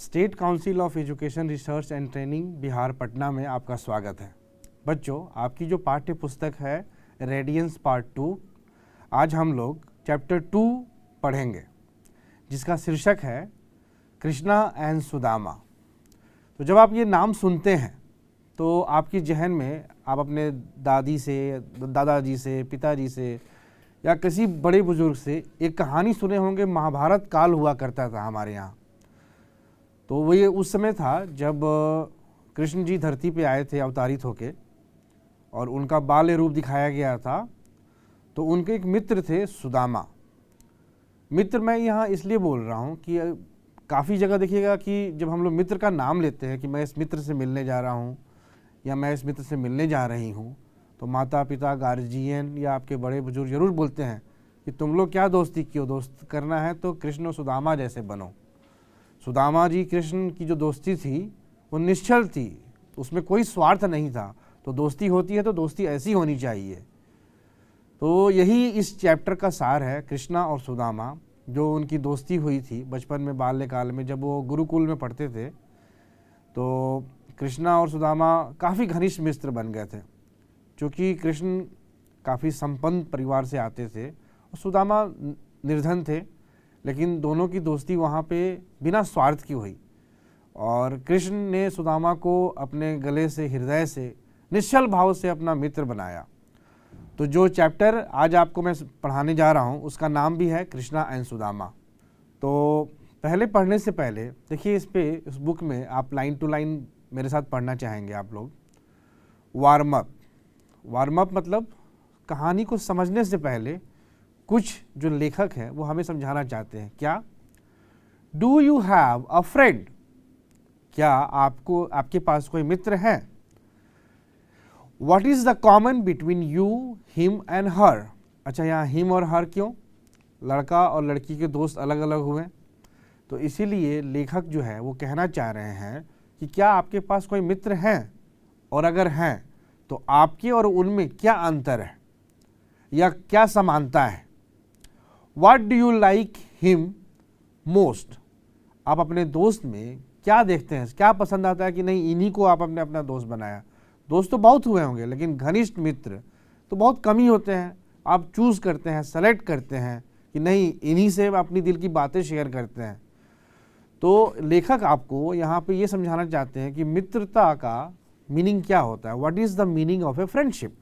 State council of education research and training Bihar Patna में आपका स्वागत है। बच्चों, आपकी जो पाठ्य पुस्तक है रेडियंस पार्ट 2, आज हम लोग चैप्टर 2 पढ़ेंगे जिसका शीर्षक है कृष्णा एंड सुदामा। तो जब आप ये नाम सुनते हैं तो आपकी जहन में आप अपने दादी से, दादाजी से, पिताजी से या किसी बड़े बुजुर्ग से एक कहानी सुने होंगे। महाभारत काल हुआ करता था हमारे यहाँ। तो वो ये उस समय था जब कृष्ण जी धरती पे आए थे अवतारित होके और उनका बाल्य रूप दिखाया गया था। तो उनके एक मित्र थे सुदामा। मित्र मैं यहाँ इसलिए बोल रहा हूँ कि काफ़ी जगह देखिएगा कि जब हम लोग मित्र का नाम लेते हैं कि मैं इस मित्र से मिलने जा रहा हूँ या मैं इस मित्र से मिलने जा रही हूँ, तो माता पिता, गार्जियन या आपके बड़े बुजुर्ग जरूर बोलते हैं कि तुम लोग क्या दोस्ती की हो, दोस्त करना है तो कृष्ण और सुदामा जैसे बनो। सुदामा जी कृष्ण की जो दोस्ती थी वो निश्चल थी, उसमें कोई स्वार्थ नहीं था। तो दोस्ती होती है तो दोस्ती ऐसी होनी चाहिए। तो यही इस चैप्टर का सार है, कृष्णा और सुदामा, जो उनकी दोस्ती हुई थी बचपन में, बाल्यकाल में जब वो गुरुकुल में पढ़ते थे। तो कृष्णा और सुदामा काफ़ी घनिष्ठ मित्र बन गए थे, क्योंकि कृष्ण काफ़ी संपन्न परिवार से आते थे और सुदामा निर्धन थे, लेकिन दोनों की दोस्ती वहाँ पे बिना स्वार्थ की हुई और कृष्ण ने सुदामा को अपने गले से, हृदय से, निश्चल भाव से अपना मित्र बनाया। तो जो चैप्टर आज आपको मैं पढ़ाने जा रहा हूँ उसका नाम भी है कृष्णा एंड सुदामा। तो पहले पढ़ने से पहले देखिए इस बुक में आप लाइन टू लाइन मेरे साथ पढ़ना चाहेंगे आप लोग। वार्म अप मतलब कहानी को समझने से पहले कुछ जो लेखक हैं वो हमें समझाना चाहते हैं। क्या? Do you have a friend? क्या आपके पास कोई मित्र है? What is the common between you, him and her? अच्छा, यहाँ हिम और हर क्यों? लड़का और लड़की के दोस्त अलग अलग हुए, तो इसीलिए लेखक जो है वो कहना चाह रहे हैं कि क्या आपके पास कोई मित्र हैं, और अगर हैं तो आपके और उनमें क्या अंतर है या क्या समानता है। What do you like him most? आप अपने दोस्त में क्या देखते हैं, क्या पसंद आता है कि नहीं इन्हीं को आप अपना दोस्त बनाया। दोस्त तो बहुत हुए होंगे लेकिन घनिष्ठ मित्र तो बहुत कम ही होते हैं। आप चूज़ करते हैं, सेलेक्ट करते हैं कि नहीं इन्हीं से अपनी दिल की बातें शेयर करते हैं। तो लेखक आपको यहाँ पे ये समझाना चाहते हैं कि मित्रता का मीनिंग क्या होता है। What is the meaning of a friendship?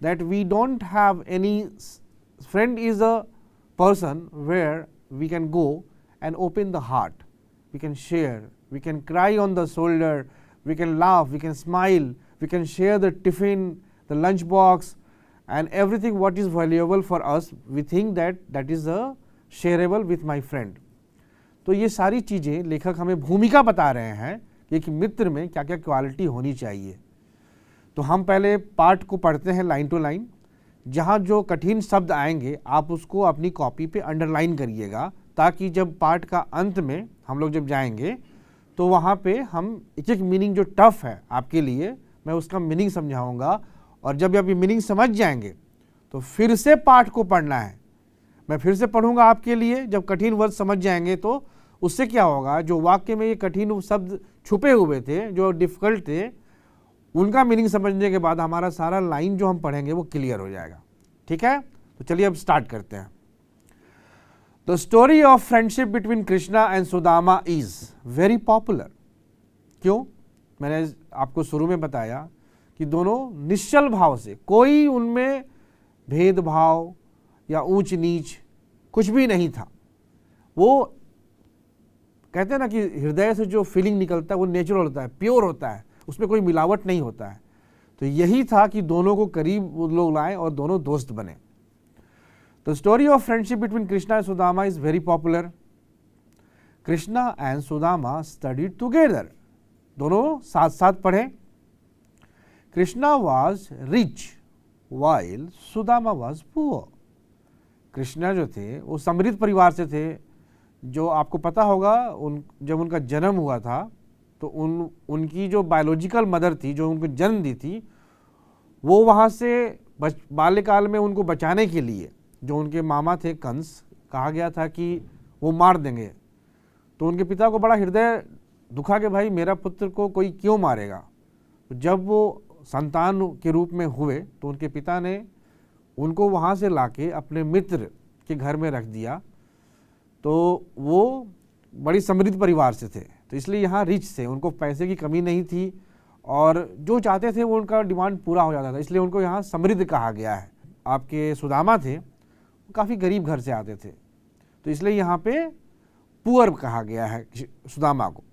That we don't have any friend is a person where we can go and open the heart, we can share, we can cry on the shoulder, we can laugh, we can smile, we can share the tiffin, the lunch box and everything what is valuable for us, we think that is a shareable with my friend। तो ये सारी चीज़ें लेखक हमें भूमिका बता रहे हैं कि एक मित्र में क्या क्या क्वालिटी होनी चाहिए। तो हम पहले पार्ट को पढ़ते हैं लाइन टू लाइन। जहाँ जो कठिन शब्द आएंगे आप उसको अपनी कॉपी पे अंडरलाइन करिएगा, ताकि जब पार्ट का अंत में हम लोग जब जाएंगे तो वहाँ पे हम एक एक मीनिंग जो टफ है आपके लिए मैं उसका मीनिंग समझाऊंगा। और जब आप ये मीनिंग समझ जाएंगे तो फिर से पार्ट को पढ़ना है। मैं फिर से पढ़ूंगा आपके लिए। जब कठिन वर्ड समझ जाएंगे तो उससे क्या होगा, जो वाक्य में ये कठिन शब्द छुपे हुए थे, जो डिफ़िकल्ट थे, उनका मीनिंग समझने के बाद हमारा सारा लाइन जो हम पढ़ेंगे वो क्लियर हो जाएगा। ठीक है, तो चलिए अब स्टार्ट करते हैं। The story of friendship between Krishna and Sudama is very popular. क्यों? मैंने आपको शुरू में बताया कि दोनों निश्चल भाव से, कोई उनमें भेदभाव या ऊंच नीच कुछ भी नहीं था। वो कहते हैं ना कि हृदय से जो फीलिंग निकलता है वो नेचुरल होता है, प्योर होता है, उसमें कोई मिलावट नहीं होता है। तो यही था कि दोनों को करीब लोग लाए और दोनों दोस्त बने। The story of friendship between Krishna and Sudama is very popular. Krishna and Sudama studied together. दोनों साथ साथ पढ़े। Krishna was rich while Sudama was poor. Krishna जो थे वो समृद्ध परिवार से थे। जो आपको पता होगा जब उनका जन्म हुआ था तो उनकी जो बायोलॉजिकल मदर थी, जो उनको जन्म दी थी, वो वहाँ से बाल्यकाल में उनको बचाने के लिए जो उनके मामा थे कंस, कहा गया था कि वो मार देंगे। तो उनके पिता को बड़ा हृदय दुखा कि भाई मेरा पुत्र को कोई क्यों मारेगा। जब वो संतान के रूप में हुए तो उनके पिता ने उनको वहाँ से लाके अपने मित्र के घर में रख दिया। तो वो बड़ी समृद्ध परिवार से थे, तो इसलिए यहाँ रिच थे, उनको पैसे की कमी नहीं थी और जो चाहते थे वो उनका डिमांड पूरा हो जाता था, इसलिए उनको यहाँ समृद्ध कहा गया है। आपके सुदामा थे, वो काफ़ी गरीब घर से आते थे, तो इसलिए यहाँ पे पुअर कहा गया है सुदामा को।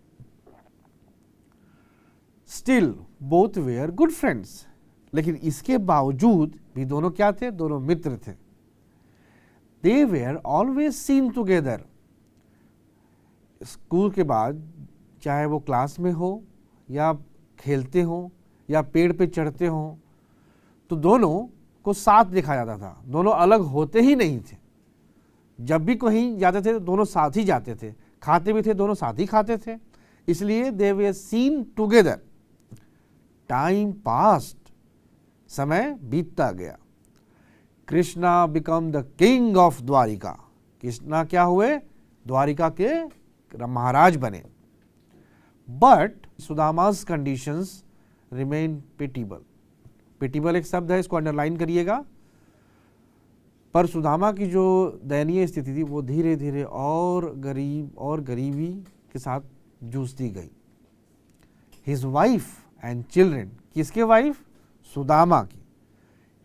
Still both were good friends, लेकिन इसके बावजूद भी दोनों क्या थे, दोनों मित्र थे। They were always seen together, school के बाद चाहे वो क्लास में हो या खेलते हो या पेड़ पे चढ़ते हो, तो दोनों को साथ देखा जाता था, दोनों अलग होते ही नहीं थे। जब भी कहीं जाते थे तो दोनों साथ ही जाते थे, खाते भी थे दोनों साथ ही खाते थे, इसलिए they were seen together. Time past, समय बीतता गया। Krishna become the king of Dwarika, Krishna क्या हुए, द्वारिका के महाराज बने। But Sudama's conditions remain pitiable. Pitiable एक शब्द है, इसको अंडरलाइन करिएगा। पर सुदामा की जो दयनीय स्थिति थी वो धीरे धीरे और गरीबी के साथ जूझती गई। हिज वाइफ एंड चिल्ड्रेन, किसके वाइफ, सुदामा की।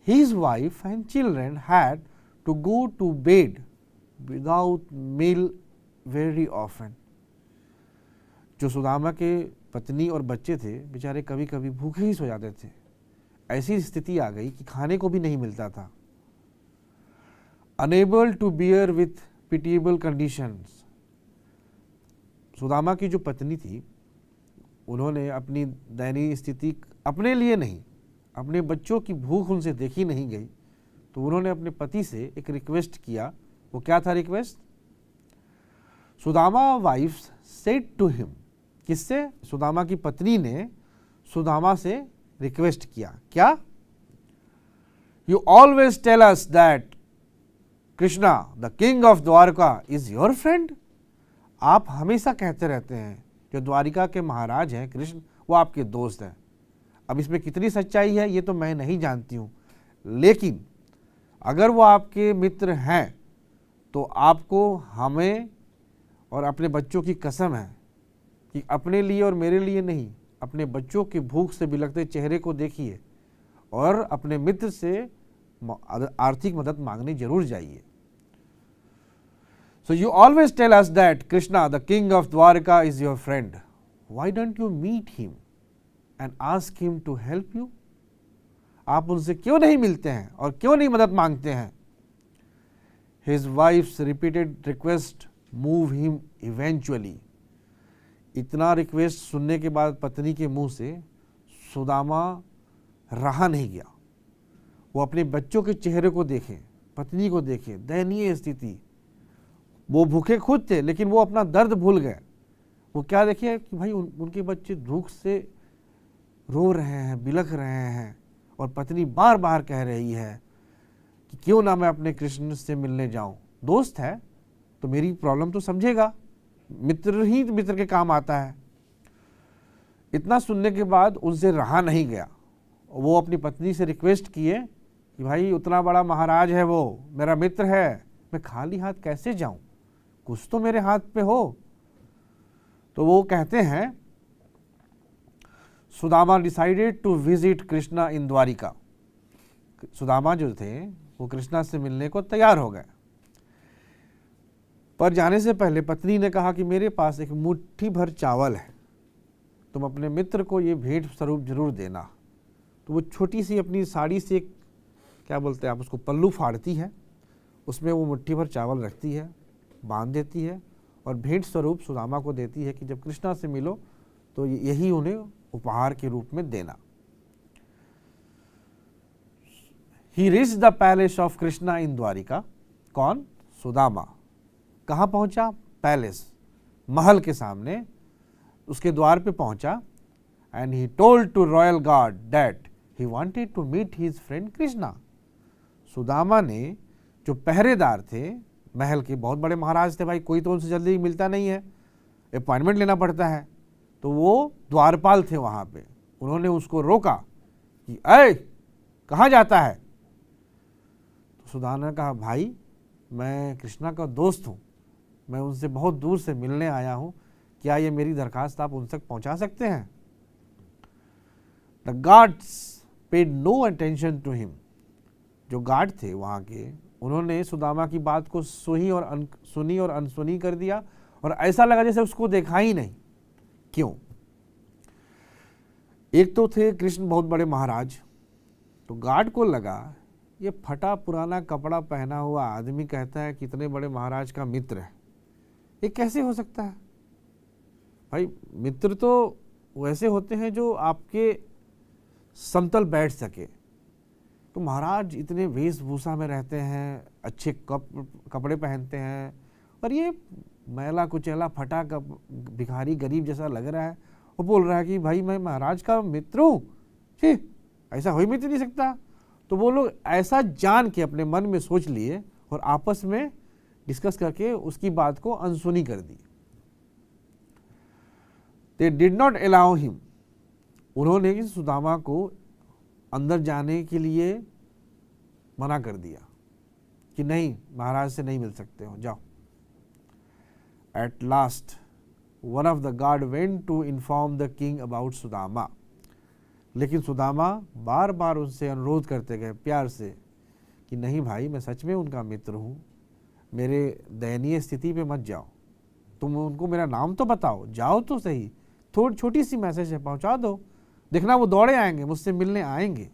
His wife and children had to go to bed without meal very often. जो सुदामा के पत्नी और बच्चे थे बेचारे कभी कभी भूखे ही सो जाते थे। ऐसी स्थिति आ गई कि खाने को भी नहीं मिलता था। Unable to bear with pitiable conditions, Sudama की जो पत्नी थी उन्होंने अपनी दयनीय स्थिति अपने लिए नहीं, अपने बच्चों की भूख उनसे देखी नहीं गई, तो उन्होंने अपने पति से एक रिक्वेस्ट किया। वो क्या था request, Sudama wife said to him, किससे, सुदामा की पत्नी ने सुदामा से रिक्वेस्ट किया, क्या, you always tell us that Krishna the king of Dwarka is your friend. आप हमेशा कहते रहते हैं जो द्वारिका के महाराज हैं कृष्ण वो आपके दोस्त हैं। अब इसमें कितनी सच्चाई है ये तो मैं नहीं जानती हूँ, लेकिन अगर वो आपके मित्र हैं तो आपको हमें और अपने बच्चों की कसम है कि अपने लिए और मेरे लिए नहीं, अपने बच्चों के भूख से बिलखते चेहरे को देखिए और अपने मित्र से आर्थिक मदद मांगने जरूर जाइए। So you always tell us that Krishna, the king of Dwarka, is your friend. Why don't you meet him and ask him to help you? आप उनसे क्यों नहीं मिलते हैं और क्यों नहीं मदद मांगते हैं? His wife's repeated request move him eventually. इतना रिक्वेस्ट सुनने के बाद पत्नी के मुंह से सुदामा रहा नहीं गया। वो अपने बच्चों के चेहरे को देखे, पत्नी को देखे, दयनीय स्थिति, वो भूखे खुद थे लेकिन वो अपना दर्द भूल गए। वो क्या देखे कि भाई उनके बच्चे भूख से रो रहे हैं, बिलख रहे हैं और पत्नी बार बार कह रही है कि क्यों ना मैं अपने कृष्ण से मिलने जाऊं। दोस्त है तो मेरी प्रॉब्लम तो समझेगा, मित्र ही मित्र के काम आता है। इतना सुनने के बाद उनसे रहा नहीं गया। वो अपनी पत्नी से रिक्वेस्ट किए कि भाई उतना बड़ा महाराज है, वो मेरा मित्र है, मैं खाली हाथ कैसे जाऊं, कुछ तो मेरे हाथ पे हो। तो वो कहते हैं Sudama decided to visit Krishna in Dwarika. Sudama जो थे वो कृष्णा से मिलने को तैयार हो गए, पर जाने से पहले पत्नी ने कहा कि मेरे पास एक मुट्ठी भर चावल है, तुम अपने मित्र को ये भेंट स्वरूप जरूर देना। तो वो छोटी सी अपनी साड़ी से क्या बोलते हैं आप उसको, पल्लू फाड़ती है, उसमें वो मुट्ठी भर चावल रखती है, बांध देती है और भेंट स्वरूप सुदामा को देती है कि जब कृष्णा से मिलो तो यही उन्हें उपहार के रूप में देना। He reached the palace of Krishna in Dwarika. कौन, सुदामा। कहाँ पहुंचा, पैलेस, महल के सामने, उसके द्वार पे पहुंचा। And he told to royal guard that he wanted to meet his friend Krishna. Sudama ने जो पहरेदार थे, महल के बहुत बड़े महाराज थे भाई, कोई तो उनसे जल्दी मिलता नहीं है, अपॉइंटमेंट लेना पड़ता है, तो वो द्वारपाल थे वहाँ पे, उन्होंने उसको रोका कि अय कहाँ जाता है। तो सुदामा ने कहा भाई मैं कृष्णा का दोस्त हूँ, मैं उनसे बहुत दूर से मिलने आया हूँ, क्या ये मेरी दरखास्त आप उन तक पहुँचा सकते हैं। The guards paid no attention to him. जो गार्ड थे वहाँ के, उन्होंने सुदामा की बात को सुनी और अनसुनी कर दिया, और ऐसा लगा जैसे उसको देखा ही नहीं। क्यों? एक तो थे कृष्ण बहुत बड़े महाराज, तो गार्ड को लगा ये फटा पुराना कपड़ा पहना हुआ आदमी कहता है कितने बड़े महाराज का मित्र है, ये कैसे हो सकता है। भाई मित्र तो वैसे होते हैं जो आपके समतल बैठ सके, तो महाराज इतने वेशभूषा में रहते हैं, अच्छे कपड़े पहनते हैं, और ये मैला कुचैला फटा भिखारी गरीब जैसा लग रहा है। वो बोल रहा है कि भाई मैं महाराज का मित्र हूँ, ऐसा हो ही नहीं सकता। तो वो लोग ऐसा जान के अपने मन में सोच लिए और आपस में डिस्कस करके उसकी बात को अनसुनी कर दी। They did not allow him. उन्होंने सुदामा को अंदर जाने के लिए मना कर दिया कि नहीं, महाराज से नहीं मिल सकते हो, जाओ। At last one of the guard went to inform the king about Sudama. लेकिन सुदामा बार बार उनसे अनुरोध करते गए प्यार से कि नहीं भाई, मैं सच में उनका मित्र हूँ, मेरे दयनीय स्थिति पे मत जाओ, तुम उनको मेरा नाम तो बताओ, जाओ तो सही, थोड़ी छोटी सी मैसेज है पहुँचा दो, देखना वो दौड़े आएंगे, मुझसे मिलने आएंगे।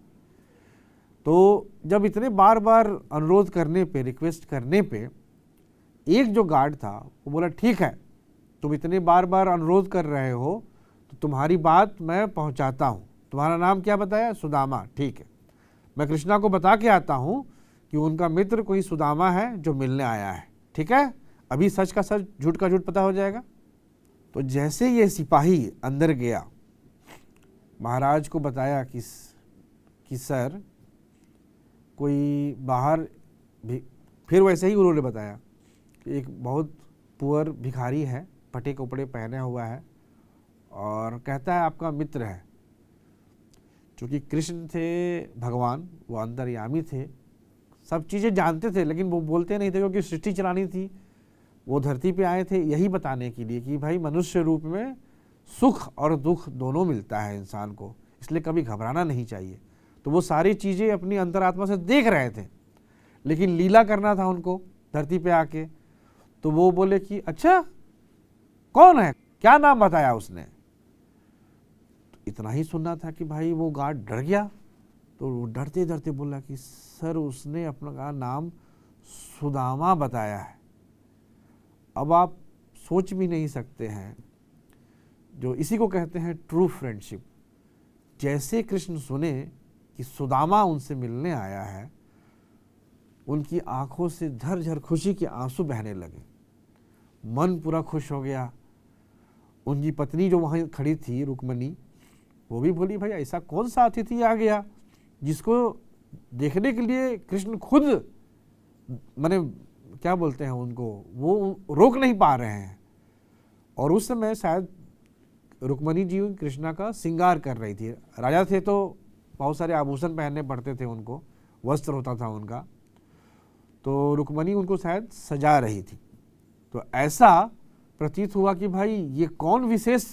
तो जब इतने बार बार अनुरोध करने पे, रिक्वेस्ट करने पे, एक जो गार्ड था वो बोला ठीक है, तुम इतने बार बार अनुरोध कर रहे हो तो तुम्हारी बात मैं पहुंचाता हूं। तुम्हारा नाम क्या बताया? सुदामा। ठीक है, मैं कृष्णा को बता के आता हूं कि उनका मित्र कोई सुदामा है जो मिलने आया है। ठीक है, अभी सच का सच, झूठ का झूठ पता हो जाएगा। तो जैसे ये सिपाही अंदर गया, महाराज को बताया कि सर कोई बाहर भी, फिर वैसे ही उन्होंने बताया कि एक बहुत पुअर भिखारी है, फटे कपड़े पहने हुआ है, और कहता है आपका मित्र है। चूँकि कृष्ण थे भगवान, वो अंतर्यामी थे, सब चीज़ें जानते थे, लेकिन वो बोलते नहीं थे क्योंकि सृष्टि चलानी थी। वो धरती पे आए थे यही बताने के लिए कि भाई मनुष्य रूप में सुख और दुख दोनों मिलता है इंसान को, इसलिए कभी घबराना नहीं चाहिए। तो वो सारी चीज़ें अपनी अंतरात्मा से देख रहे थे, लेकिन लीला करना था उनको धरती पे आके। तो वो बोले कि अच्छा कौन है, क्या नाम बताया उसने? तो इतना ही सुनना था कि भाई वो गार्ड डर गया। तो वो डरते डरते बोला कि सर उसने अपना नाम सुदामा बताया है। अब आप सोच भी नहीं सकते हैं, जो इसी को कहते हैं ट्रू फ्रेंडशिप। जैसे कृष्ण सुने कि सुदामा उनसे मिलने आया है, उनकी आंखों से झरझर खुशी के आंसू बहने लगे, मन पूरा खुश हो गया। उनकी पत्नी जो वहाँ खड़ी थी रुक्मणी, वो भी बोली भाई ऐसा कौन सा अतिथि आ गया जिसको देखने के लिए कृष्ण खुद, माने क्या बोलते हैं उनको, वो रोक नहीं पा रहे हैं। और उस समय शायद रुक्मणी जी कृष्णा का श्रृंगार कर रही थी। राजा थे तो बहुत सारे आभूषण पहनने पड़ते थे उनको, वस्त्र होता था उनका, तो रुक्मणी उनको शायद सजा रही थी। तो ऐसा प्रतीत हुआ कि भाई ये कौन विशेष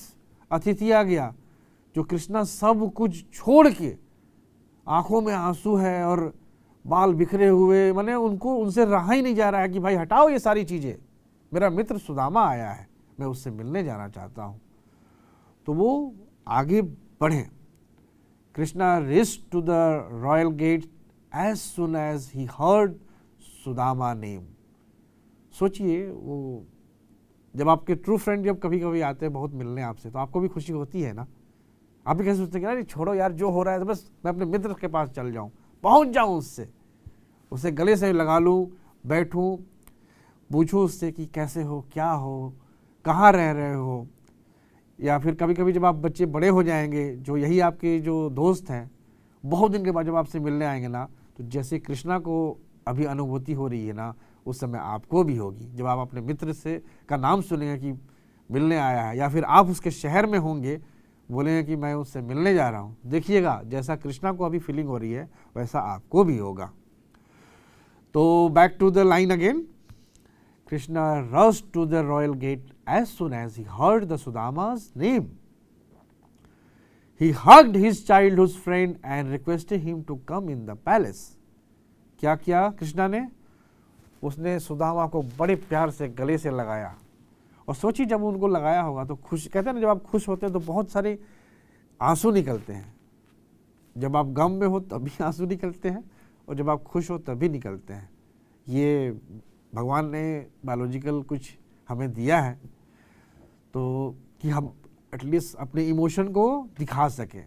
अतिथि आ गया जो कृष्णा सब कुछ छोड़ के, आंखों में आंसू है और बाल बिखरे हुए, माने उनको उनसे रहा ही नहीं जा रहा है कि भाई हटाओ ये सारी चीज़ें, मेरा मित्र सुदामा आया है, मैं उससे मिलने जाना चाहता हूँ। तो वो आगे बढ़े। Krishna raced to the royal gate as soon as he heard Sudama name. सोचिए, वो जब आपके ट्रू फ्रेंड जब कभी कभी आते हैं बहुत मिलने आपसे, तो आपको भी खुशी होती है ना। आप भी कैसे सोचते हैं कि छोड़ो यार, जो हो रहा है तो बस मैं अपने मित्र के पास चल जाऊं, पहुंच जाऊं उससे गले से लगा लूं, बैठूं, पूछूं उससे कि कैसे हो, क्या हो, कहाँ रह रहे हो। या फिर कभी कभी जब आप बच्चे बड़े हो जाएंगे, जो यही आपके जो दोस्त हैं, बहुत दिन के बाद जब आपसे मिलने आएंगे ना, तो जैसे कृष्णा को अभी अनुभूति हो रही है ना, उस समय आपको भी होगी जब आप अपने मित्र से का नाम सुनेंगे कि मिलने आया है, या फिर आप उसके शहर में होंगे, बोलेंगे कि मैं उससे मिलने जा रहा हूँ। देखिएगा, जैसा कृष्णा को अभी फीलिंग हो रही है वैसा आपको भी होगा। तो back to the line again, Krishna rushed to the royal gate as soon as he heard the Sudama's name. He hugged his childhood friend and requested him to come in the palace. क्या किया कृष्णा ने? उसने सुदामा को बड़े प्यार से गले से लगाया। और सोचिए, जब उनको लगाया होगा तो खुश, कहते हैं ना, जब आप खुश होते हैं तो बहुत सारे आंसू निकलते हैं। जब आप गम में हो तभी आंसू निकलते हैं, और जब आप खुश हो तभी निकलते हैं। ये भगवान ने बायोलॉजिकल कुछ हमें दिया है, तो कि हम एटलीस्ट अपने इमोशन को दिखा सकें।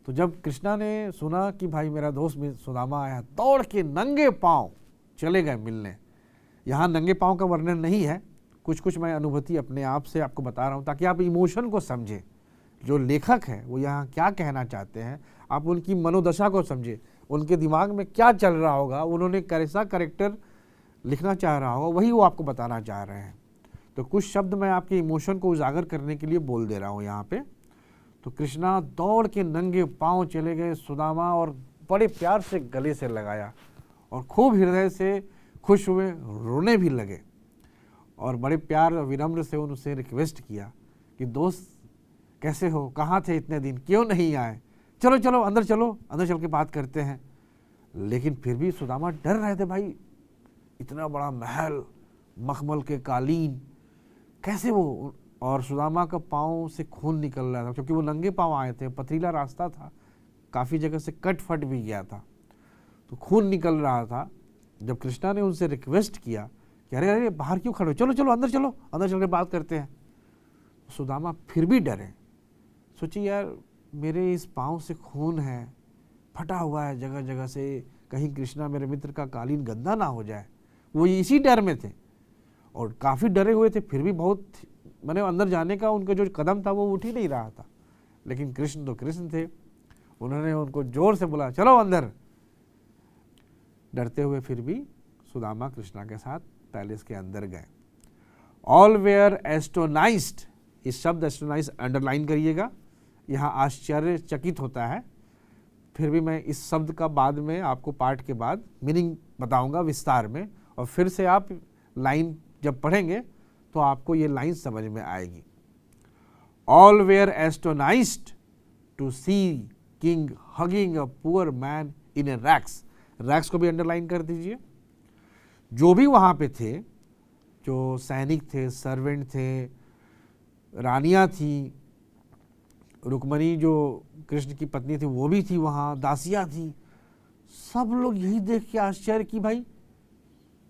तो जब कृष्णा ने सुना कि भाई मेरा दोस्त सुदामा आया, दौड़ के नंगे पांव चले गए मिलने। यहाँ नंगे पांव का वर्णन नहीं है, कुछ कुछ मैं अनुभूति अपने आप से आपको बता रहा हूँ ताकि आप इमोशन को समझें। जो लेखक है वो यहाँ क्या कहना चाहते हैं, आप उनकी मनोदशा को समझें, उनके दिमाग में क्या चल रहा होगा, उन्होंने कैसा कैरेक्टर लिखना चाह रहा होगा, वही वो आपको बताना चाह रहे हैं। तो कुछ शब्द मैं आपके इमोशन को उजागर करने के लिए बोल दे रहा हूँ यहाँ पे। तो कृष्णा दौड़ के नंगे पांव चले गए सुदामा, और बड़े प्यार से गले से लगाया, और खूब हृदय से खुश हुए, रोने भी लगे, और बड़े प्यार विनम्र से उनसे रिक्वेस्ट किया कि दोस्त कैसे हो, कहाँ थे इतने दिन, क्यों नहीं आए, चलो चलो अंदर चलो, अंदर चल के बात करते हैं। लेकिन फिर भी सुदामा डर रहे थे, भाई इतना बड़ा महल, मखमल के कालीन, कैसे वो, और सुदामा का पाँव से खून निकल रहा था क्योंकि वो नंगे पाँव आए थे, पथरीला रास्ता था, काफ़ी जगह से कट फट भी गया था, तो खून निकल रहा था। जब कृष्णा ने उनसे रिक्वेस्ट किया कि अरे अरे बाहर क्यों खड़े हो, चलो चलो अंदर चलो, अंदर चल के बात करते हैं, सुदामा फिर भी डरे। सोचिए यार, मेरे इस पाँव से खून है, फटा हुआ है जगह जगह से, कहीं कृष्णा मेरे मित्र का कालीन गंदा ना हो जाए। वो इसी डर में थे और काफ़ी डरे हुए थे, फिर भी बहुत, मैंने अंदर जाने का उनका जो कदम था वो उठ ही नहीं रहा था। लेकिन कृष्ण तो कृष्ण थे, उन्होंने उनको जोर से बोला चलो अंदर। डरते हुए फिर भी सुदामा कृष्णा के साथ पैलेस के अंदर गए। ऑल वेयर एस्टोनाइज्ड, इस शब्द एस्टोनाइज्ड अंडरलाइन करिएगा, यहाँ आश्चर्यचकित होता है। फिर भी मैं इस शब्द का बाद में आपको पाठ के बाद मीनिंग बताऊंगा विस्तार में, और फिर से आप लाइन जब पढ़ेंगे तो आपको ये लाइन समझ में आएगी। All were astonished to see king hugging a poor man in a rags, rags को भी अंडरलाइन कर दीजिए। जो भी वहाँ पे थे, जो सैनिक थे, सर्वेंट थे, रानियाँ थी, रुक्मणी जो कृष्ण की पत्नी थी वो भी थी वहाँ, दासियाँ थी, सब लोग यही देख के आश्चर्य कि भाई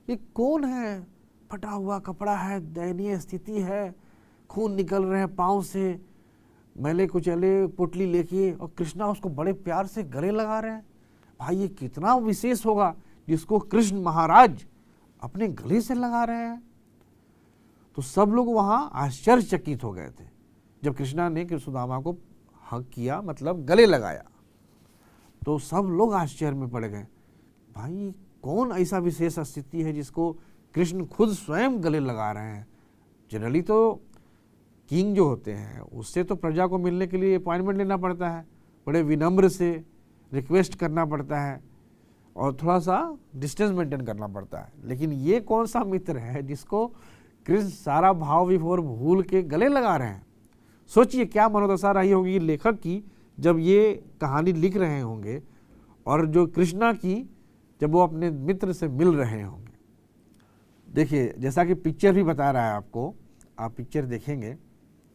ये कौन है, फटा हुआ कपड़ा है, दयनीय स्थिति है, खून निकल रहे हैं पाँव से, मैले कुचले पुटली लेके, और कृष्णा उसको बड़े प्यार से गले लगा रहे हैं। भाई ये कितना विशेष होगा जिसको कृष्ण महाराज अपने गले से लगा रहे हैं। तो सब लोग वहाँ आश्चर्यचकित हो गए थे जब कृष्णा ने सुदामा को हग किया, मतलब गले लगाया। तो सब लोग आश्चर्य में पड़ गए, भाई कौन ऐसा विशेष स्थिति है जिसको कृष्ण खुद स्वयं गले लगा रहे हैं। जनरली तो किंग जो होते हैं उससे तो प्रजा को मिलने के लिए अपॉइंटमेंट लेना पड़ता है, बड़े विनम्र से रिक्वेस्ट करना पड़ता है, और थोड़ा सा डिस्टेंस मेंटेन करना पड़ता है। लेकिन ये कौन सा मित्र है जिसको कृष्ण सारा भाव विभोर भूल के गले लगा रहे हैं। सोचिए क्या मनोदशा रही होगी लेखक की जब ये कहानी लिख रहे होंगे, और जो कृष्णा की जब वो अपने मित्र से मिल रहे होंगे। देखिए जैसा कि पिक्चर भी बता रहा है आपको, आप पिक्चर देखेंगे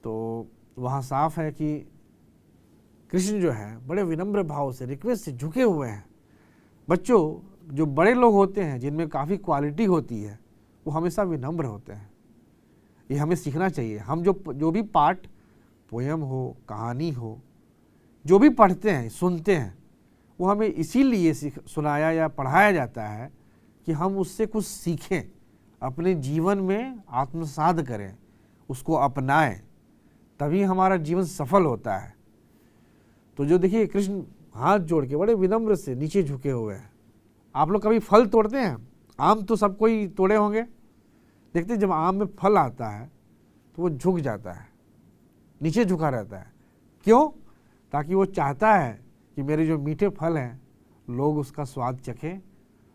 तो वहाँ साफ है कि कृष्ण जो है बड़े विनम्र भाव से रिक्वेस्ट से झुके हुए हैं। बच्चों, जो बड़े लोग होते हैं जिनमें काफ़ी क्वालिटी होती है वो हमेशा विनम्र होते हैं, ये हमें सीखना चाहिए। हम जो भी पाठ, पोयम हो, कहानी हो, जो भी पढ़ते हैं, सुनते हैं, वो हमें इसीलिए सुनाया या पढ़ाया जाता है कि हम उससे कुछ सीखें, अपने जीवन में आत्मसात करें, उसको अपनाएं, तभी हमारा जीवन सफल होता है। तो जो देखिए कृष्ण हाथ जोड़ के बड़े विनम्र से नीचे झुके हुए हैं। आप लोग कभी फल तोड़ते हैं? आम तो सब कोई तोड़े होंगे। देखते जब आम में फल आता है तो वो झुक जाता है, नीचे झुका रहता है। क्यों? ताकि वो चाहता है कि मेरे जो मीठे फल हैं लोग उसका स्वाद चखें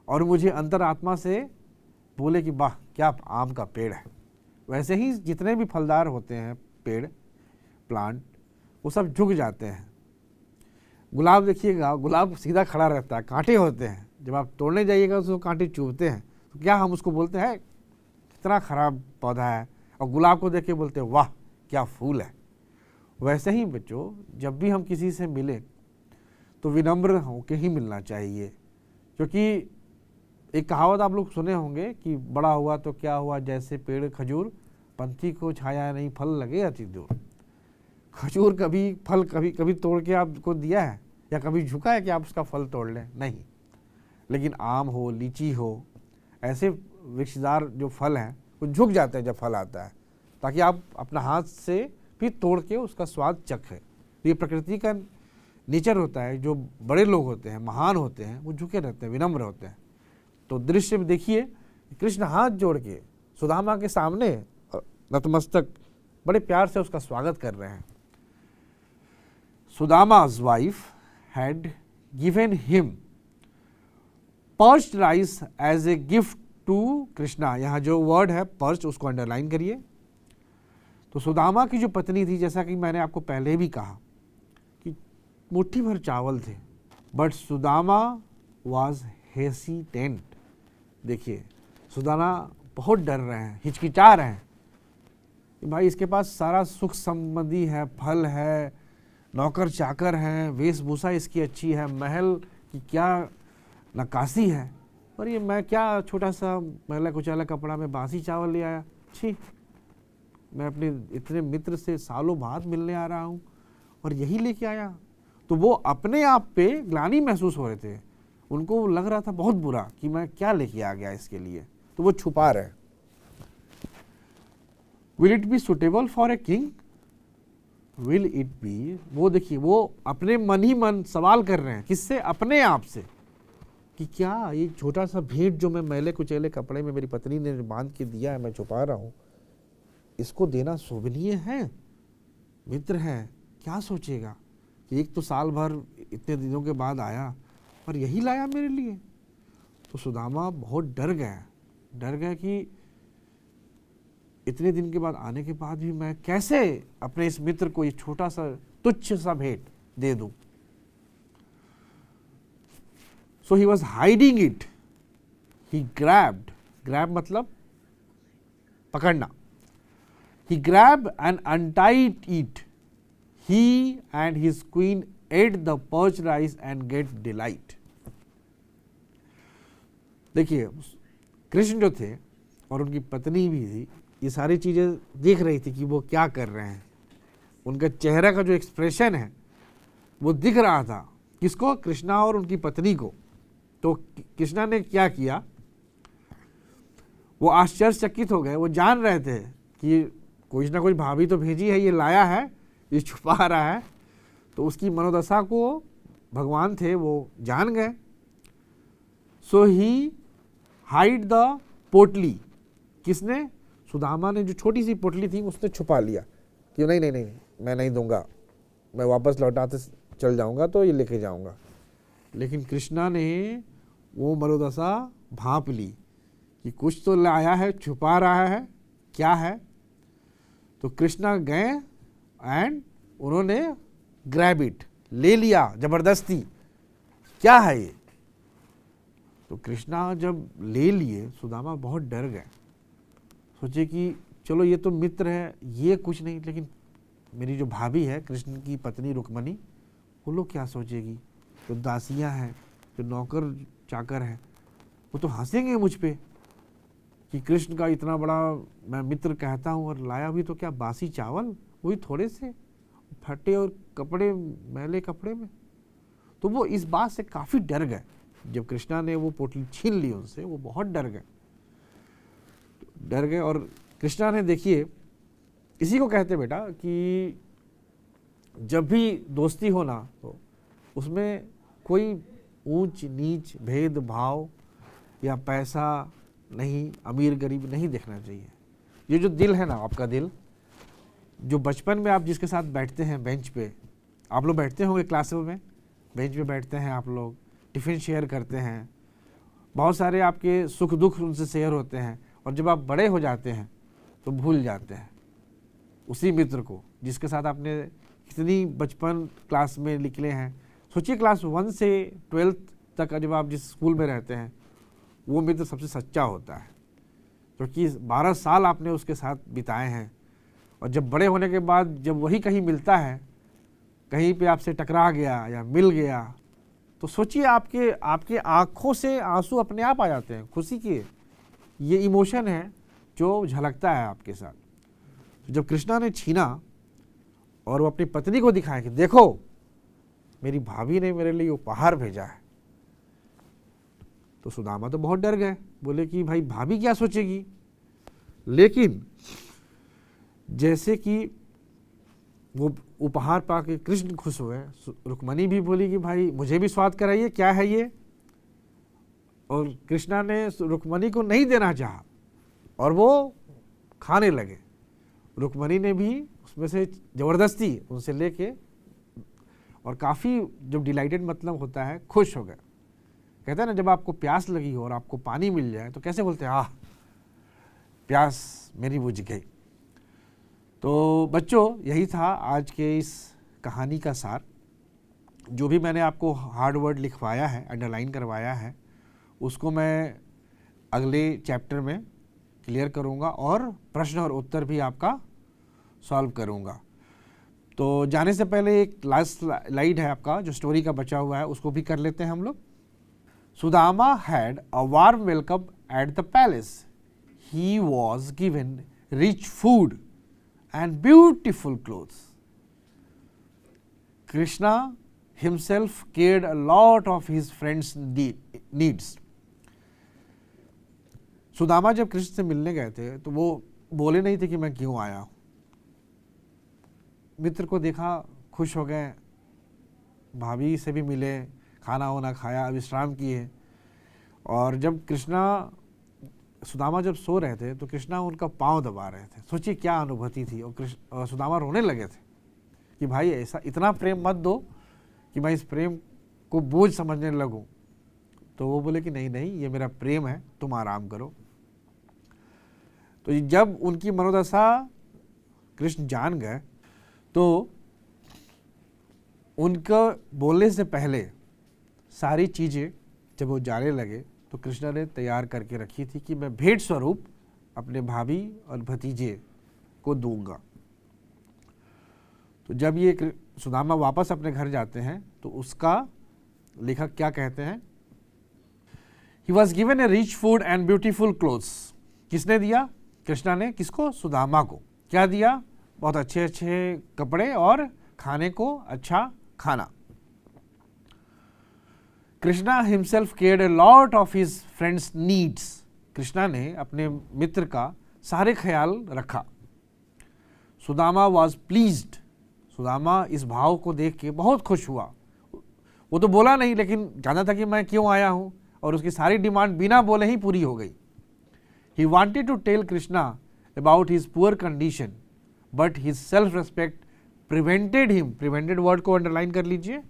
और मुझे अंतरात्मा से बोले कि वाह क्या आम का पेड़ है। वैसे ही जितने भी फलदार होते हैं पेड़, प्लांट, वो सब झुक जाते हैं। गुलाब देखिएगा, गुलाब सीधा खड़ा रहता है, कांटे होते हैं, जब आप तोड़ने जाइएगा तो कांटे चुभते हैं, तो क्या हम उसको बोलते हैं कितना खराब पौधा है, और गुलाब को देख के बोलते हैं वाह क्या फूल है। वैसे ही बच्चों, जब भी हम किसी से मिले तो विनम्र होकर ही मिलना चाहिए, क्योंकि एक कहावत आप लोग सुने होंगे कि बड़ा हुआ तो क्या हुआ, जैसे पेड़ खजूर, पंछी को छाया नहीं फल लगे अति दूर। खजूर कभी फल कभी तोड़ के आपको दिया है या कभी झुका है कि आप उसका फल तोड़ लें? नहीं। लेकिन आम हो, लीची हो, ऐसे वृक्षदार जो फल हैं वो झुक जाते हैं जब फल आता है, ताकि आप अपना हाथ से भी तोड़ के उसका स्वाद चखें। ये प्रकृति का नेचर होता है। जो बड़े लोग होते हैं, महान होते हैं, वो झुके रहते हैं, विनम्र होते हैं। तो दृश्य में देखिए, कृष्ण हाथ जोड़ के सुदामा के सामने नतमस्तक बड़े प्यार से उसका स्वागत कर रहे हैं। Sudama's wife had given him parched rice as a gift to Krishna. यहाँ जो वर्ड है पर्च, उसको अंडरलाइन करिए। तो सुदामा की जो पत्नी थी, जैसा कि मैंने आपको पहले भी कहा कि मुट्ठी भर चावल थे, बट सुदामा वॉज हेसिटेंट। देखिए, सुदामा बहुत डर रहे हैं, हिचकिचा रहे हैं कि भाई इसके पास सारा सुख संबंधी है, फल है, नौकर चाकर हैं, वेशभूषा इसकी अच्छी है, महल की क्या नक्काशी है, और ये मैं क्या छोटा सा मैला कुचैला कपड़ा में बासी चावल ले आया। छी, मैं अपने इतने मित्र से सालों बाद मिलने आ रहा हूँ और यही लेके आया। तो वो अपने आप पे ग्लानि महसूस हो रहे थे, उनको लग रहा था बहुत बुरा कि मैं क्या लेके आ गया इसके लिए, तो वो छुपा रहे। Will it be suitable for a king? Will it be, वो देखिए वो अपने मन ही मन सवाल कर रहे हैं, किससे? अपने आप से, कि क्या ये छोटा सा भेंट जो मैं मैले कुचैले कपड़े में मेरी पत्नी ने बांध के दिया है, मैं छुपा रहा हूँ, इसको देना शोभनीय है? मित्र है, क्या सोचेगा कि एक तो साल भर इतने दिनों के बाद आया और यही लाया मेरे लिए। तो सुदामा बहुत डर गया कि इतने दिन के बाद आने के बाद भी मैं कैसे अपने इस मित्र को ये छोटा सा तुच्छ सा भेंट दे दूं। So he was hiding it. He grabbed, grab मतलब पकड़ना. He grabbed and untied it. He and his queen ate the perched rice and get delight. देखिए, कृष्ण जो थे और उनकी पत्नी भी थी, ये सारी चीजें देख रही थी कि वो क्या कर रहे हैं। उनका चेहरा का जो एक्सप्रेशन है वो दिख रहा था, किसको? कृष्णा और उनकी पत्नी को। तो कृष्णा ने क्या किया, वो आश्चर्यचकित हो गए। वो जान रहे थे कि कुछ ना कुछ भाभी तो भेजी है, ये लाया है, ये छुपा रहा है। तो उसकी मनोदशा को भगवान थे वो जान गए। सो ही हाइड द पोटली। किसने? सुदामा ने जो छोटी सी पोटली थी उसने छुपा लिया कि नहीं नहीं नहीं मैं नहीं दूंगा, मैं वापस लौटाते चल जाऊंगा तो ये लेके जाऊंगा। लेकिन कृष्णा ने वो मनोदशा भांप ली कि कुछ तो लाया है, छुपा रहा है, क्या है। तो कृष्णा गए एंड उन्होंने ग्रैब इट, ले लिया जबरदस्ती। क्या है ये? तो कृष्णा जब ले लिए, सुदामा बहुत डर गए। सोचे कि चलो ये तो मित्र है, ये कुछ नहीं, लेकिन मेरी जो भाभी है, कृष्ण की पत्नी रुक्मणी, वो लोग क्या सोचेगी? जो दासियां हैं, जो नौकर चाकर हैं, वो तो हंसेंगे मुझ पे कि कृष्ण का इतना बड़ा मैं मित्र कहता हूँ और लाया भी तो क्या बासी चावल, वही थोड़े से फटे और कपड़े, मैले कपड़े में। तो वो इस बात से काफ़ी डर गए। जब कृष्णा ने वो पोटली छीन ली उनसे, वो बहुत डर गए। और कृष्णा ने, देखिए इसी को कहते बेटा कि जब भी दोस्ती हो ना, तो उसमें कोई ऊंच नीच भेदभाव या पैसा नहीं, अमीर गरीब नहीं देखना चाहिए। ये जो दिल है ना, आपका दिल, जो बचपन में आप जिसके साथ बैठते हैं बेंच पे, आप लोग बैठते होंगे क्लासरूम में, बेंच पे बैठते हैं आप लोग, टिफ़िन शेयर करते हैं, बहुत सारे आपके सुख दुख उनसे शेयर होते हैं, और जब आप बड़े हो जाते हैं तो भूल जाते हैं उसी मित्र को जिसके साथ आपने कितनी बचपन क्लास में निकले हैं। सोचिए क्लास 1 से 12th तक जब आप जिस स्कूल में रहते हैं वो मित्र सबसे सच्चा होता है, क्योंकि 12 साल आपने उसके साथ बिताए हैं। और जब बड़े होने के बाद जब वही कहीं मिलता है, कहीं पे आपसे टकरा गया या मिल गया, तो सोचिए आपके आँखों से आंसू अपने आप आ जाते हैं खुशी के। ये इमोशन है जो झलकता है आपके साथ। तो जब कृष्णा ने छीना और वो अपनी पत्नी को दिखाया कि देखो मेरी भाभी ने मेरे लिए उपहार भेजा है, तो सुदामा तो बहुत डर गए, बोले कि भाई भाभी क्या सोचेगी। लेकिन जैसे कि वो उपहार पाके कृष्ण खुश हुए, रुक्मणी भी बोली कि भाई मुझे भी स्वाद कराइए, क्या है ये। और कृष्णा ने रुक्मणी को नहीं देना चाहा और वो खाने लगे। रुक्मणी ने भी उसमें से ज़बरदस्ती उनसे लेके, और काफ़ी जब डिलाइटेड मतलब होता है खुश हो गए। कहते हैं ना, जब आपको प्यास लगी हो और आपको पानी मिल जाए तो कैसे बोलते हैं, आह प्यास मेरी बुझ गई। तो बच्चों, यही था आज के इस कहानी का सार। जो भी मैंने आपको हार्ड वर्ड लिखवाया है, अंडरलाइन करवाया है, उसको मैं अगले चैप्टर में क्लियर करूँगा और प्रश्न और उत्तर भी आपका सॉल्व करूँगा। तो जाने से पहले एक लास्ट स्लाइड है आपका जो स्टोरी का बचा हुआ है, उसको भी कर लेते हैं हम लोग। Sudama had a warm welcome at the palace. He was given rich food and beautiful clothes. Krishna himself cared a lot of his friends' needs. Sudama जब कृष्ण से मिलने गए थे तो वो बोले नहीं थे कि मैं क्यों आया हूँ। मित्र को देखा, खुश हो गए, भाभी से भी मिले, खाना वाना खाया, विश्राम किए। और जब सुदामा जब सो रहे थे तो कृष्णा उनका पांव दबा रहे थे। सोचिए क्या अनुभूति थी। और सुदामा रोने लगे थे कि भाई ऐसा इतना प्रेम मत दो कि मैं इस प्रेम को बोझ समझने लगूं। तो वो बोले कि नहीं नहीं, ये मेरा प्रेम है, तुम आराम करो। तो जब उनकी मनोदशा कृष्ण जान गए तो उनका बोलने से पहले सारी चीज़ें जब वो जाने लगे तो कृष्णा ने तैयार करके रखी थी कि मैं भेंट स्वरूप अपने भाभी और भतीजे को दूंगा। तो जब ये सुदामा वापस अपने घर जाते हैं तो उसका लेखक क्या कहते हैं, he was given A rich food and beautiful clothes. किसने दिया? कृष्णा ने। किसको? सुदामा को। क्या दिया? बहुत अच्छे अच्छे कपड़े और खाने को अच्छा खाना। Krishna himself cared a lot of his friends needs. Krishna ने अपने मित्र का सारे ख्याल रखा। Sudama was pleased. सुदामा इस भाव को देख के बहुत खुश हुआ। वो तो बोला नहीं, लेकिन जानता था कि मैं क्यों आया हूँ, और उसकी सारी डिमांड बिना बोले ही पूरी हो गई। He wanted to tell Krishna about his poor condition, but his self respect prevented him, prevented word को अंडरलाइन कर लीजिए,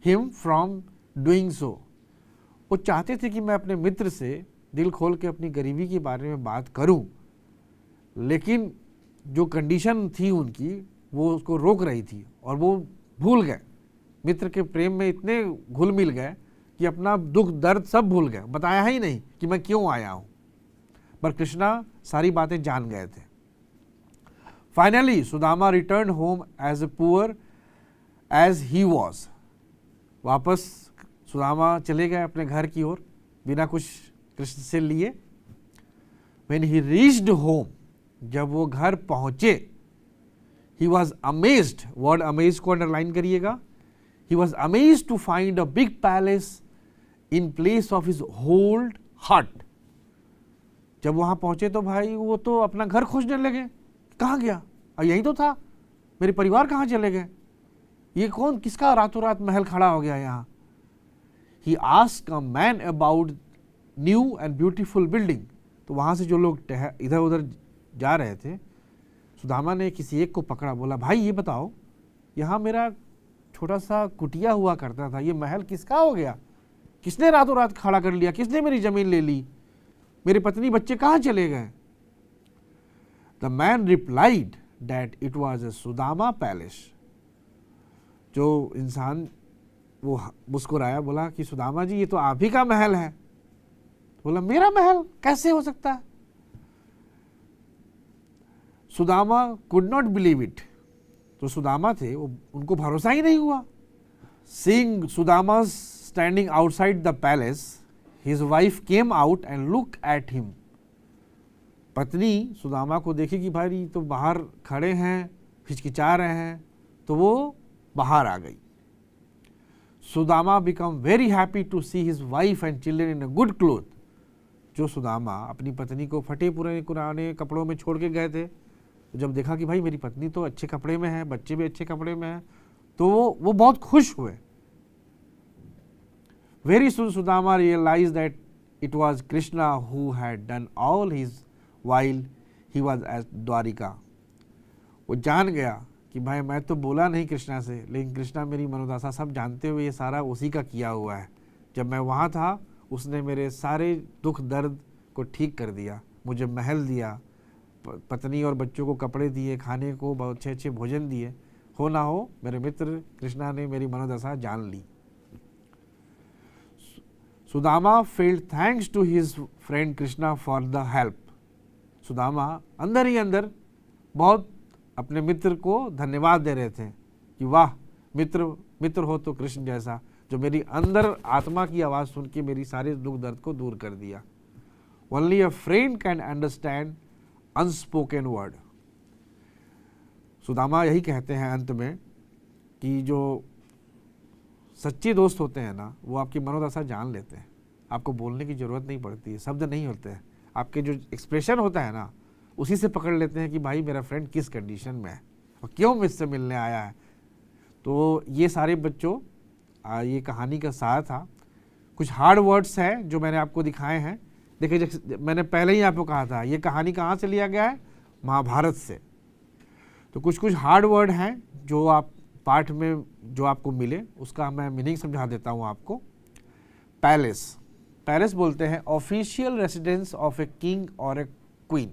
हिम फ्रॉम डूइंग सो। वो चाहते थे कि मैं अपने मित्र से दिल खोल के अपनी गरीबी के बारे में बात करूं, लेकिन जो कंडीशन थी उनकी वो उसको रोक रही थी, और वो भूल गए, मित्र के प्रेम में इतने घुल मिल गए कि अपना दुख दर्द सब भूल गए, बताया ही नहीं कि मैं क्यों आया हूं। पर कृष्णा सारी बातें जान गए थे। Finally Sudama return home as a poor as he was. वापस सुदामा चले गए अपने घर की ओर बिना कुछ कृष्ण से लिए। When he reached home, जब वो घर पहुंचे, he was amazed, word amazed को अंडरलाइन करिएगा, he was amazed to find a big palace in place of his old hut. जब वहां पहुंचे तो भाई वो तो अपना घर खोजने लगे, कहाँ गया, यही तो था, मेरे परिवार कहाँ चले गए, ये कौन, किसका रातों रात महल खड़ा हो गया यहाँ। He asked a man about new and beautiful building. तो वहाँ से जो लोग इधर उधर जा रहे थे, सुदामा ने किसी एक को पकड़ा, बोला भाई ये बताओ, यहाँ मेरा छोटा सा कुटिया हुआ करता था, ये महल किसका हो गया? किसने रातों रात खड़ा कर लिया? किसने मेरी जमीन ले ली? मेरी पत्नी बच्चे कहाँ चले गए? The man replied that it was a Sudama palace. जो इंसान वो मुस्कुराया, बोला कि सुदामा जी ये तो आप ही का महल है। बोला मेरा महल कैसे हो सकता है? Sudama could not believe it. तो सुदामा थे, वो उनको भरोसा ही नहीं हुआ। Seeing Sudama standing outside the palace, his wife came out and look at him. पत्नी सुदामा को देखी कि भाई तो बाहर खड़े हैं, हिचकिचा रहे हैं, तो वो बाहर आ गई। Sudama become very happy to see his wife and children in a good cloth. जो सुदामा अपनी पत्नी को फटे पुराने कपड़ों में छोड़ के गए थे, जब देखा कि भाई मेरी पत्नी तो अच्छे कपड़े में है, बच्चे भी अच्छे कपड़े में हैं, तो वो बहुत खुश हुए। Very soon Sudama realise that it was Krishna who had done all his while he was at Dwarika. वो जान गया कि भाई मैं तो बोला नहीं कृष्णा से, लेकिन कृष्णा मेरी मनोदशा सब जानते हुए ये सारा उसी का किया हुआ है। जब मैं वहाँ था उसने मेरे सारे दुख दर्द को ठीक कर दिया, मुझे महल दिया, पत्नी और बच्चों को कपड़े दिए, खाने को बहुत अच्छे अच्छे भोजन दिए। हो ना हो मेरे मित्र कृष्णा ने मेरी मनोदशा जान ली। Sudama felt thanks to his friend Krishna for the help. Sudama अंदर ही अंदर बहुत अपने मित्र को धन्यवाद दे रहे थे कि वाह मित्र हो तो कृष्ण जैसा, जो मेरी अंदर आत्मा की आवाज़ सुन के मेरी सारे दुख दर्द को दूर कर दिया। Only a friend can understand unspoken word. Sudama यही कहते हैं अंत में कि जो सच्चे दोस्त होते हैं ना, वो आपकी मनोदशा जान लेते हैं। आपको बोलने की ज़रूरत नहीं पड़ती है, शब्द नहीं होते हैं, आपके जो एक्सप्रेशन होता है ना, उसी से पकड़ लेते हैं कि भाई मेरा फ्रेंड किस कंडीशन में है और क्यों मुझसे मिलने आया है। तो ये सारे बच्चों ये कहानी का सार था। कुछ हार्ड वर्ड्स हैं जो मैंने आपको दिखाए हैं। देखिए, जैसे मैंने पहले ही आपको कहा था, ये कहानी कहाँ से लिया गया है? महाभारत से। तो कुछ कुछ हार्ड वर्ड हैं जो आप पाठ में जो आपको मिले उसका मैं मीनिंग समझा देता हूँ आपको। पैलेस, पैलेस बोलते हैं official residence of a king और ए क्वीन।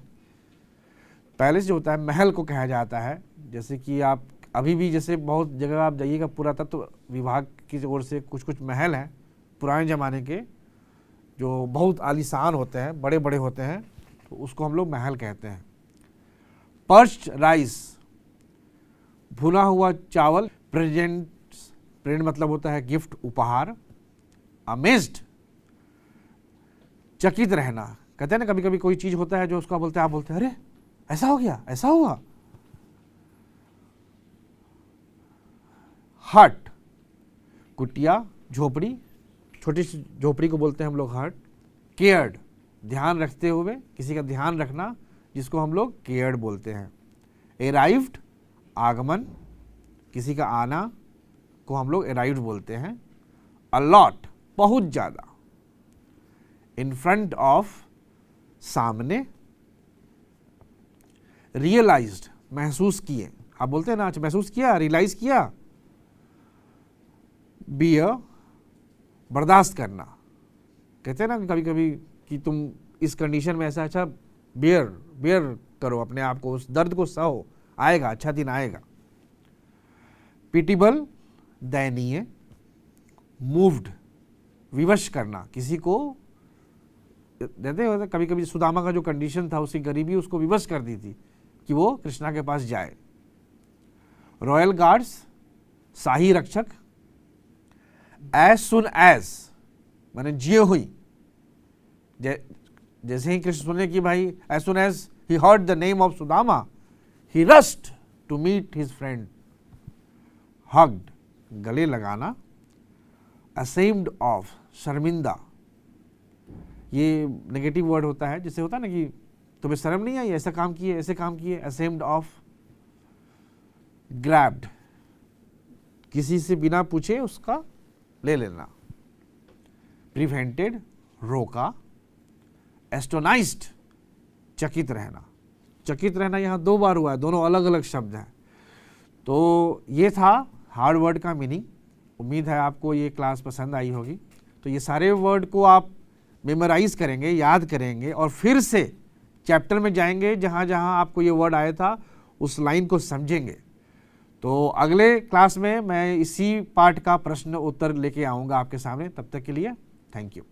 पैलेस जो होता है महल को कहा जाता है। जैसे कि आप अभी भी जैसे बहुत जगह आप जाइएगा, पुरातत्व विभाग की ओर से कुछ कुछ महल हैं पुराने ज़माने के जो बहुत आलीशान होते हैं, बड़े बड़े होते हैं, तो उसको हम लोग महल कहते हैं। पर्च्ड राइस, भुना हुआ चावल। प्रेजेंट मतलब होता है गिफ्ट, उपहार। अमेज्ड, चकित रहना। कहते हैं ना कभी कभी कोई चीज होता है जो उसका बोलते हैं, आप बोलते हैं अरे ऐसा हो गया, ऐसा हुआ। हट, कुटिया, झोपड़ी, छोटी सी झोपड़ी को बोलते हैं हम लोग हट। केयर्ड, ध्यान रखते हुए, किसी का ध्यान रखना, जिसको हम लोग केयर्ड बोलते हैं। अराइव्ड, आगमन, किसी का आना को हम लोग अराइव्ड बोलते हैं। अलॉट, बहुत ज्यादा। इन फ्रंट ऑफ, सामने। रियलाइज्ड, महसूस किए। आप बोलते हैं ना अच्छा महसूस किया, रियलाइज किया। बियर, बर्दाश्त करना। कहते हैं ना कभी कभी कि तुम इस कंडीशन में ऐसा, अच्छा बियर करो अपने आप को, उस दर्द को सहो, आएगा, अच्छा दिन आएगा। पिटिबल, दयनीय। मूव्ड, विवश करना, किसी को देते होते। कभी कभी सुदामा का जो कंडीशन था, उसकी गरीबी उसको विवश कर दी थी कि वो कृष्णा के पास जाए। रॉयल गार्ड्स, शाही रक्षक। एज सुन एज, माने जिए हुई, जैसे ही कृष्ण सुने कि भाई as soon as he heard the name of Sudama, he rushed to meet his friend. Hugged, गले लगाना। असेम्ड ऑफ, शर्मिंदा। ये नेगेटिव वर्ड होता है, जिससे होता है ना कि तुम्हें शर्म नहीं आई, ऐसा काम किए, ऐसे काम किए। Ashamed of. ग्रैब्ड, किसी से बिना पूछे उसका ले लेना। प्रिवेंटेड, रोका। एस्टोनाइज्ड, चकित रहना, चकित रहना यहाँ 2 बार हुआ है, दोनों अलग अलग शब्द हैं। तो ये था हार्ड वर्ड का मीनिंग। उम्मीद है आपको ये क्लास पसंद आई होगी। तो ये सारे वर्ड को आप मेमोराइज करेंगे, याद करेंगे और फिर से चैप्टर में जाएंगे, जहाँ जहाँ आपको ये वर्ड आया था उस लाइन को समझेंगे। तो अगले क्लास में मैं इसी पार्ट का प्रश्न उत्तर लेके आऊँगा आपके सामने। तब तक के लिए थैंक यू।